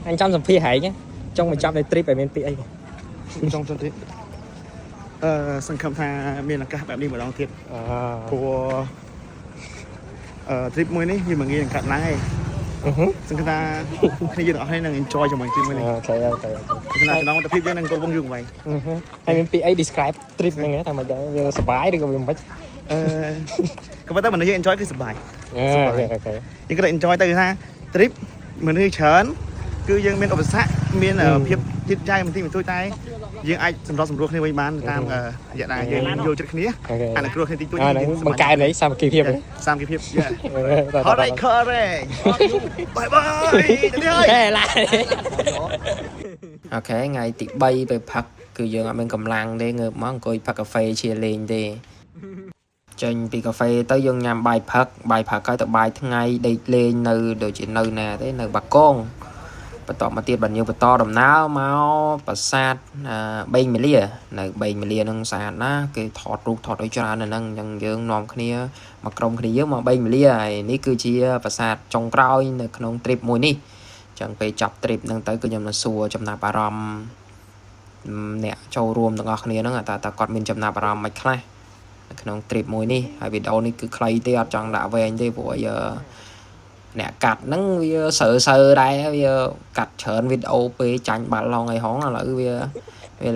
anh chăm sầm phi hải nhé trong 100 này trip về bên PA trong trip សង្ឃឹមថាមានឱកាសបែបនេះម្ដងទៀតព្រោះtrip មួយនេះវាមិនងាយនឹងកាត់ឡើងទេសង្ឃឹមថាគ្នាយើងទាំងអស់គ្នានឹង enjoy ជាមួយ trip មួយនេះអូខេអូខេចំណងទៅភាពយើងនឹងចូលវងយូរវិញហើយមាន PA describe trip ហ្នឹងថាមិនដែរវាសុបាយឬក៏វាមិនក៏ប៉ុន្តែមនុស្សយើង enjoy គឺសុបាយអូខេអូខេយើងក៏ enjoy ទៅថា trip មនុស្សច្រើនគឺយើងមានឧបសគ្គមានភាពជិតចៃបន្តិចបន្តួចតែយើងអាចសម្របសម្រួលគ្នាវិញបានតាមរយៈដែលយើងយល់ចិត្តគ្នាអានឹងគ្រោះគ្នាតិចតួចបង្កើនសាមគ្គីភាពសាមគ្គីភាព Alright correct bye bye ទៅហើយឡាអូខេថ្ងៃទី3ទៅផឹកគឺយើងអត់មានកម្លាំងទេងើបមកអង្គុយផឹកកាហ្វេជាលេងទេចេញពីកាហ្វេទៅយើងញ៉ាំបាយផឹកហើយទៅបាយថ្ងៃដេកលេងនៅដូចជានៅណាទេនៅបាកងបន្តមកទៀតបាទយើងបន្តដំណើរមកប្រាសាទបេងមាលានៅបេងមាលានឹងស្អាតណាគេថតរូបថតឲ្យច្រើននៅហ្នឹងអញ្ចឹងយើងនាំគ្នាមកក្រុមគ្នាយើងមកបេងមាលាហើយនេះគឺជាប្រាសាទចុងក្រោយនៅក្នុង trip មួយនេះអញ្ចឹងពេលចាប់ trip ហ្នឹងទៅគឺខ្ញុំនឹងសួរចំណាប់អារម្មណ៍អ្នកចូលរួមទាំងអស់គ្នាហ្នឹងតើគាត់មានចំណាប់អារម្មណ៍មិនខ្លះនៅក្នុង trip មួយនេះហើយវីដេអូនេះគឺខ្លីទេអត់ចង់ដាក់វែងទេព្រោះអ្នកកាត់ហ្នឹងវាសើដែរវាកាត់ច្រើនវីដេអូពេលចាញ់បាល់ឡងឲ្យហងឥឡូវវារ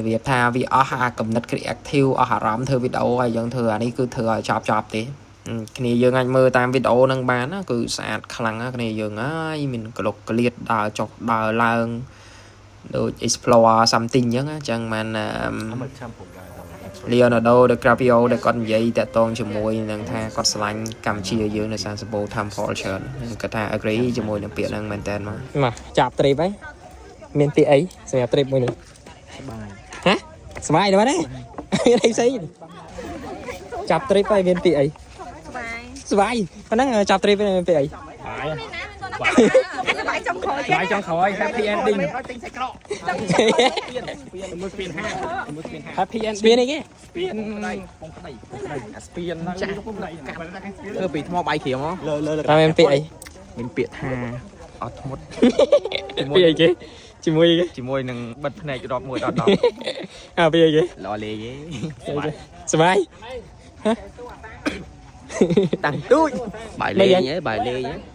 បៀបថាវាអស់អាកំណត់ creative អស់អារម្មណ៍ធ្វើវីដេអូហើយយើងធ្វើអានេះគឺធ្វើឲ្យចប់ទេគ្នាយើងអាចមើលតាមវីដេអូហ្នឹងបានណាគឺស្អាតខ្លាំងណាគ្នាយើងហើយមានក្លុកក្លៀតដើរចុះដើរឡើងដូច explore something អញ្ចឹងមិនLeonardo DiCaprio ដែលគាត់និយាយតាក់ទងជាមួយនឹងថាគាត់ឆ្លាញ់កម្ពុជាយើងនៅសានសបូ Temple ច្រើនគាត់ថា agree ជាមួយនឹងពាក្យហ្នឹងមែនតើមកចាប់ trip ហើយមានពាក្យអីសម្រាប់ trip មួយនេះសប្បាយហ៎សប្បាយទេមានអីផ្សេងចាប់ trip ហើយមានពាក្យអីសប្បាយប៉ុណ្ណឹងចាប់ trip ហើយមានពាក្យអីបាយចុងក្រោយ happy ending happy ending ស្ពានអីគេស្ពានស្ពានចាស់ធ្វើពីថ្មបាយក្រៀមមកតែមានពាក្យអីមានពាក្យថាអត់ធ្មត់ជាមួយអីគេជាមួយនឹងបិទភ្នែករាប់1ដល់10ពាក្យអីគេលលេគេសប្បាយតាំងទូចបាយលេងហ៎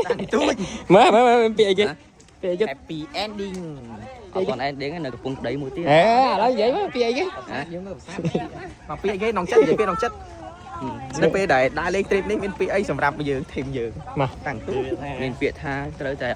តាំងទូចមើលពាក្យអីគេhappy ending អត់ ending នៅកំពង់ប្តីមួយទៀតឥឡូវនិយាយមើលពាក្យអីគេយើងមើលភាសាមកពាក្យអីគេក្នុងចិត្តនិយាយពាក្យក្នុងចិត្តនៅពេលដែលដើរលេង trip នេះមានពាក្យអីសម្រាប់យើងធីមយើងតាំងទូចមានពាក្យថាត្រូវតែ